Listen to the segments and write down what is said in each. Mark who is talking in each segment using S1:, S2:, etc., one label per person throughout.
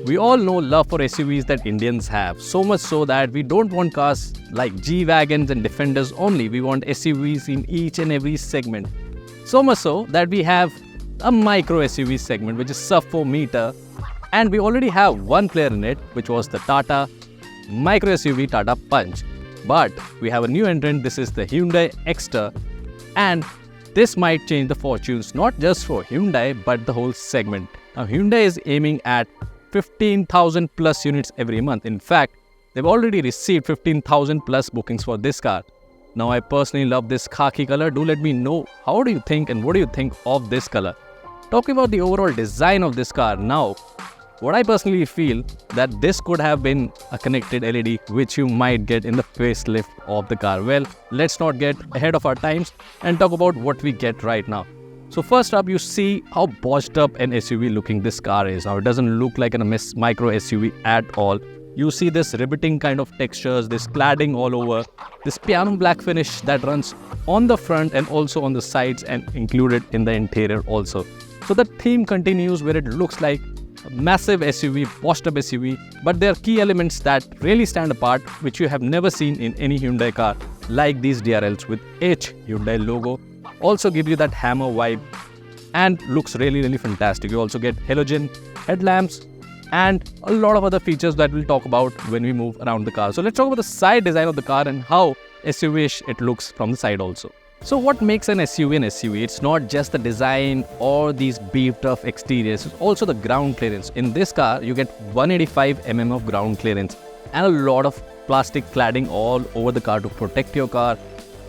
S1: We all know love for SUVs that Indians have, so much so that we don't want cars like G-Wagons and Defenders only. We want SUVs in each and every segment. So much so that we have a micro SUV segment which is sub 4 meter, and we already have one player in it, which was the Tata micro SUV Tata Punch. But we have a new entrant. This is the Hyundai Exter, and this might change the fortunes not just for Hyundai but the whole segment. Now Hyundai is aiming at 15,000 plus units every month. In fact, they've already received 15,000 plus bookings for this car. Now I personally love this khaki color. Do let me know how do you think and what do you think of this color. Talking about the overall design of this car now, what I personally feel that this could have been a connected LED which you might get in the facelift of the car. Well, let's not get ahead of our times and talk about what we get right now. So first up, you see how botched up an SUV looking this car is. Now it doesn't look like a micro SUV at all. You see this riveting kind of textures, this cladding all over, this piano black finish that runs on the front and also on the sides and included in the interior also. So the theme continues where it looks like a massive SUV, botched up SUV, but there are key elements that really stand apart which you have never seen in any Hyundai car, like these DRLs with H Hyundai logo. Also give you that hammer vibe and looks really fantastic. You also get halogen headlamps and a lot of other features that we'll talk about when we move around the car. So let's talk about the side design of the car and how SUV-ish it looks from the side also. So what makes an SUV an SUV? It's not just the design or these beefed up exteriors, it's also the ground clearance. In this car, you get 185 mm of ground clearance and a lot of plastic cladding all over the car to protect your car.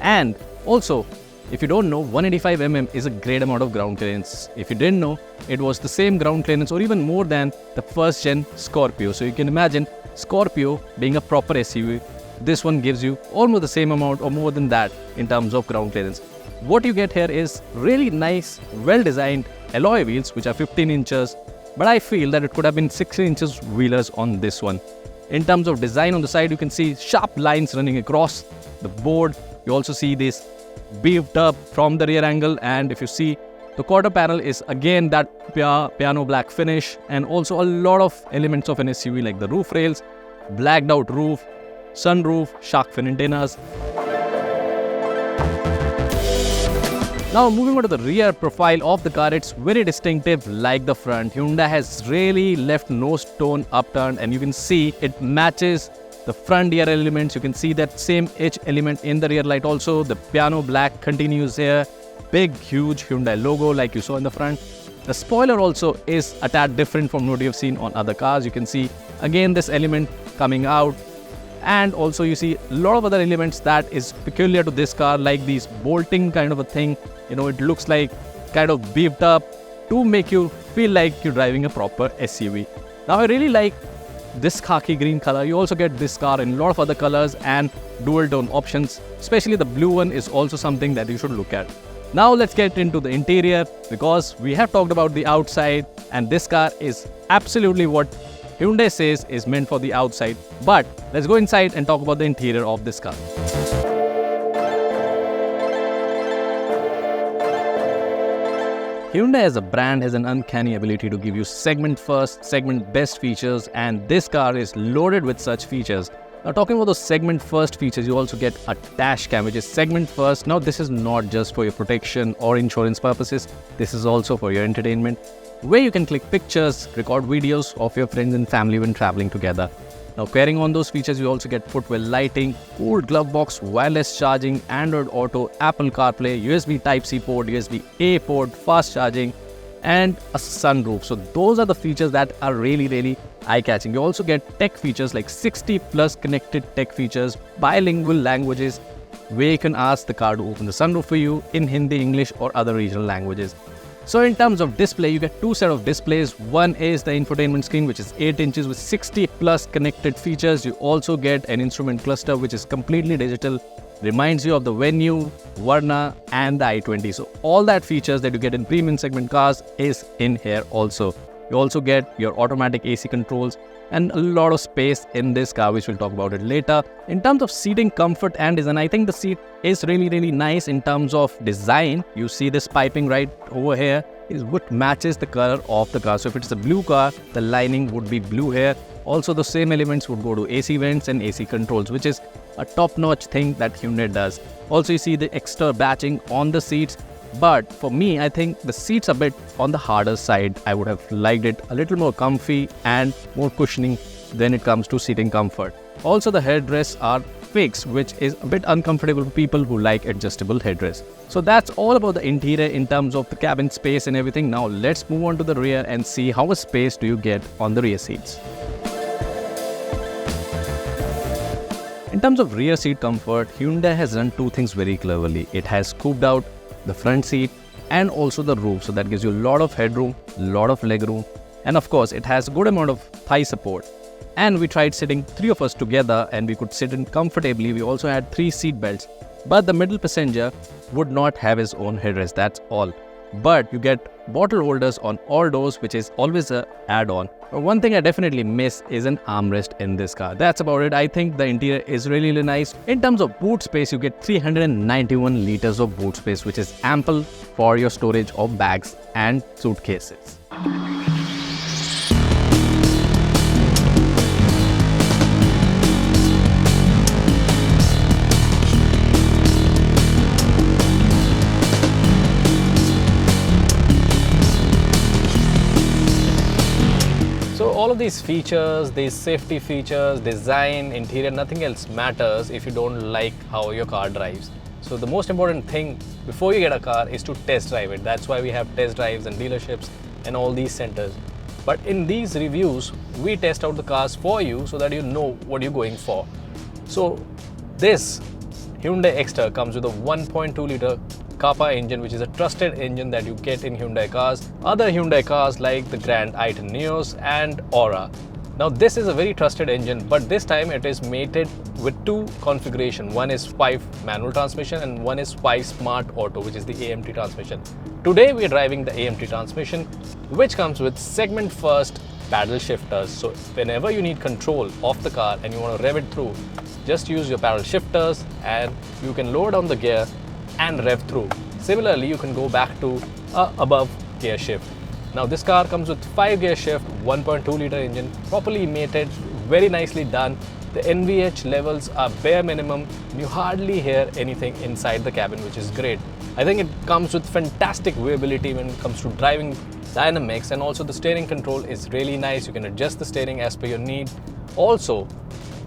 S1: And also, if you don't know, 185 mm is a great amount of ground clearance. If you didn't know, it was the same ground clearance or even more than the first gen Scorpio. So you can imagine Scorpio being a proper SUV. This one gives you almost the same amount or more than that in terms of ground clearance. What you get here is really nice, well-designed alloy wheels which are 15 inches, but I feel that it could have been 16 inches wheelers on this one. In terms of design on the side, you can see sharp lines running across the board. You also see this beefed up from the rear angle, and if you see the quarter panel is again that piano black finish, and also a lot of elements of an SUV like the roof rails, blacked out roof, sunroof, shark fin antennas. Now moving on to the rear profile of the car, it's very distinctive like the front. Hyundai has really left no stone upturned, and you can see it matches the front rear elements. You can see that same H element in the rear light also. The piano black continues here. Big huge Hyundai logo like you saw in the front. The spoiler also is a tad different from what you have seen on other cars. You can see again this element coming out, and also you see a lot of other elements that is peculiar to this car, like these bolting kind of a thing. You know, it looks like kind of beefed up to make you feel like you're driving a proper SUV. Now I really like this khaki green color. You also get this car in a lot of other colors and dual tone options, especially the blue one is also something that you should look at. Now let's get into the interior, because we have talked about the outside and this car is absolutely what Hyundai says is meant for the outside. But let's go inside and talk about the interior of this car. Hyundai as a brand has an uncanny ability to give you segment first, segment best features, and this car is loaded with such features. Now talking about those segment first features, you also get a dash cam which is segment first. Now this is not just for your protection or insurance purposes, this is also for your entertainment, where you can click pictures, record videos of your friends and family when traveling together. Now carrying on those features, you also get footwell lighting, cooled glove box, wireless charging, Android Auto, Apple CarPlay, USB Type-C port, USB-A port, fast charging, and a sunroof. So those are the features that are really eye-catching. You also get tech features like 60 plus connected tech features, bilingual languages, where you can ask the car to open the sunroof for you in Hindi, English, or other regional languages. So in terms of display, you get two set of displays. One is the infotainment screen, which is 8 inches with 60 plus connected features. You also get an instrument cluster, which is completely digital, reminds you of the Venue, Verna, and the i20. So all that features that you get in premium segment cars is in here also. You also get your automatic AC controls and a lot of space in this car, which we'll talk about it later. In terms of seating comfort and design, I think the seat is really nice in terms of design. You see this piping right over here, is what matches the color of the car. So if it's a blue car, the lining would be blue here. Also, the same elements would go to AC vents and AC controls, which is a top-notch thing that Hyundai does. Also, you see the Exter batching on the seats. But for me, I think the seats a bit on the harder side. I would have liked it a little more comfy and more cushioning when it comes to seating comfort. Also, the headrests are fixed, which is a bit uncomfortable for people who like adjustable headrests. So that's all about the interior in terms of the cabin space and everything. Now let's move on to the rear and see how much space do you get on the rear seats. In terms of rear seat comfort, Hyundai has done two things very cleverly. It has scooped out the front seat and also the roof, so that gives you a lot of headroom, a lot of legroom, and of course it has a good amount of thigh support. And we tried sitting three of us together and we could sit in comfortably. We also had 3 seat belts, but the middle passenger would not have his own headrest, that's all. But you get bottle holders on all doors, which is always an add-on. One thing I definitely miss is an armrest in this car. That's about it. I think the interior is really, really nice. In terms of boot space, you get 391 liters of boot space, which is ample for your storage of bags and suitcases. So all of these features, these safety features, design, interior, nothing else matters if you don't like how your car drives. So the most important thing before you get a car is to test drive it. That's why we have test drives and dealerships and all these centers. But in these reviews, we test out the cars for you so that you know what you're going for. So this Hyundai Exter comes with a 1.2 liter Kappa engine, which is a trusted engine that you get in Hyundai cars. Other Hyundai cars like the Grand i10 Neos and Aura. Now this is a very trusted engine, but this time it is mated with 2 configurations. One is 5 manual transmission and one is 5 smart auto, which is the AMT transmission. Today we are driving the AMT transmission, which comes with segment first paddle shifters. So whenever you need control of the car and you want to rev it through, just use your paddle shifters and you can lower down the gear and rev through. Similarly, you can go back to above gear shift. Now this car comes with 5 gear shift, 1.2 liter engine, properly mated, very nicely done. The NVH levels are bare minimum. You hardly hear anything inside the cabin, which is great. I think it comes with fantastic viewability when it comes to driving dynamics, and also the steering control is really nice. You can adjust the steering as per your need. Also,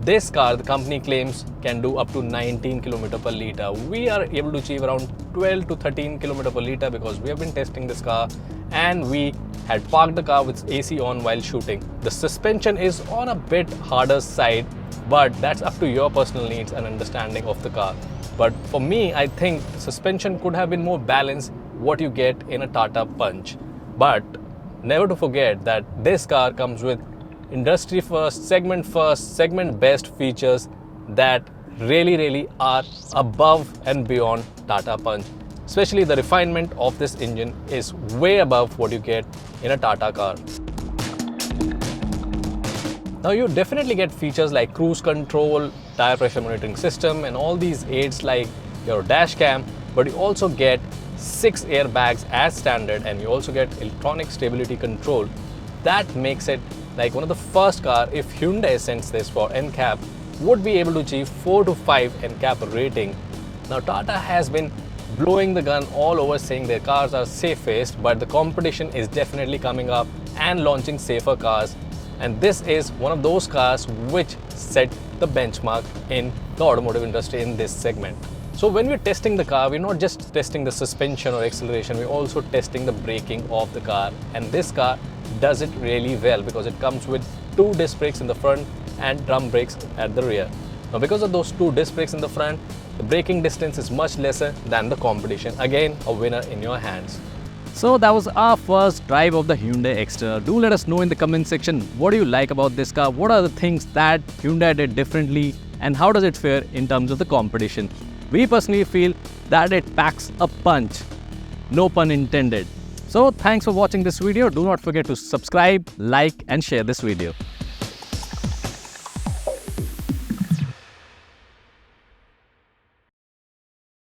S1: this car, the company claims, can do up to 19 km per liter. We are able to achieve around 12 to 13 km per liter because we have been testing this car and we had parked the car with AC on while shooting. The suspension is on a bit harder side, but that's up to your personal needs and understanding of the car. But for me, I think suspension could have been more balanced what you get in a Tata Punch. But never to forget that this car comes with industry first, segment best features that really are above and beyond Tata Punch. Especially the refinement of this engine is way above what you get in a Tata car. Now you definitely get features like cruise control, tire pressure monitoring system and all these aids like your dash cam, but you also get 6 airbags as standard and you also get electronic stability control. That makes it like one of the first car, if Hyundai sends this for NCAP, would be able to achieve 4 to 5 NCAP rating. Now Tata has been blowing the gun all over saying their cars are safest, but the competition is definitely coming up and launching safer cars. And this is one of those cars which set the benchmark in the automotive industry in this segment. So when we're testing the car, we're not just testing the suspension or acceleration, we're also testing the braking of the car. And this car does it really well because it comes with 2 disc brakes in the front and drum brakes at the rear. Now because of those 2 disc brakes in the front, the braking distance is much lesser than the competition. Again, a winner in your hands. So that was our first drive of the Hyundai Exter. Do let us know in the comment section, what do you like about this car? What are the things that Hyundai did differently and how does it fare in terms of the competition? We personally feel that it packs a punch. No pun intended. So thanks for watching this video. Do not forget to subscribe, like and share this video.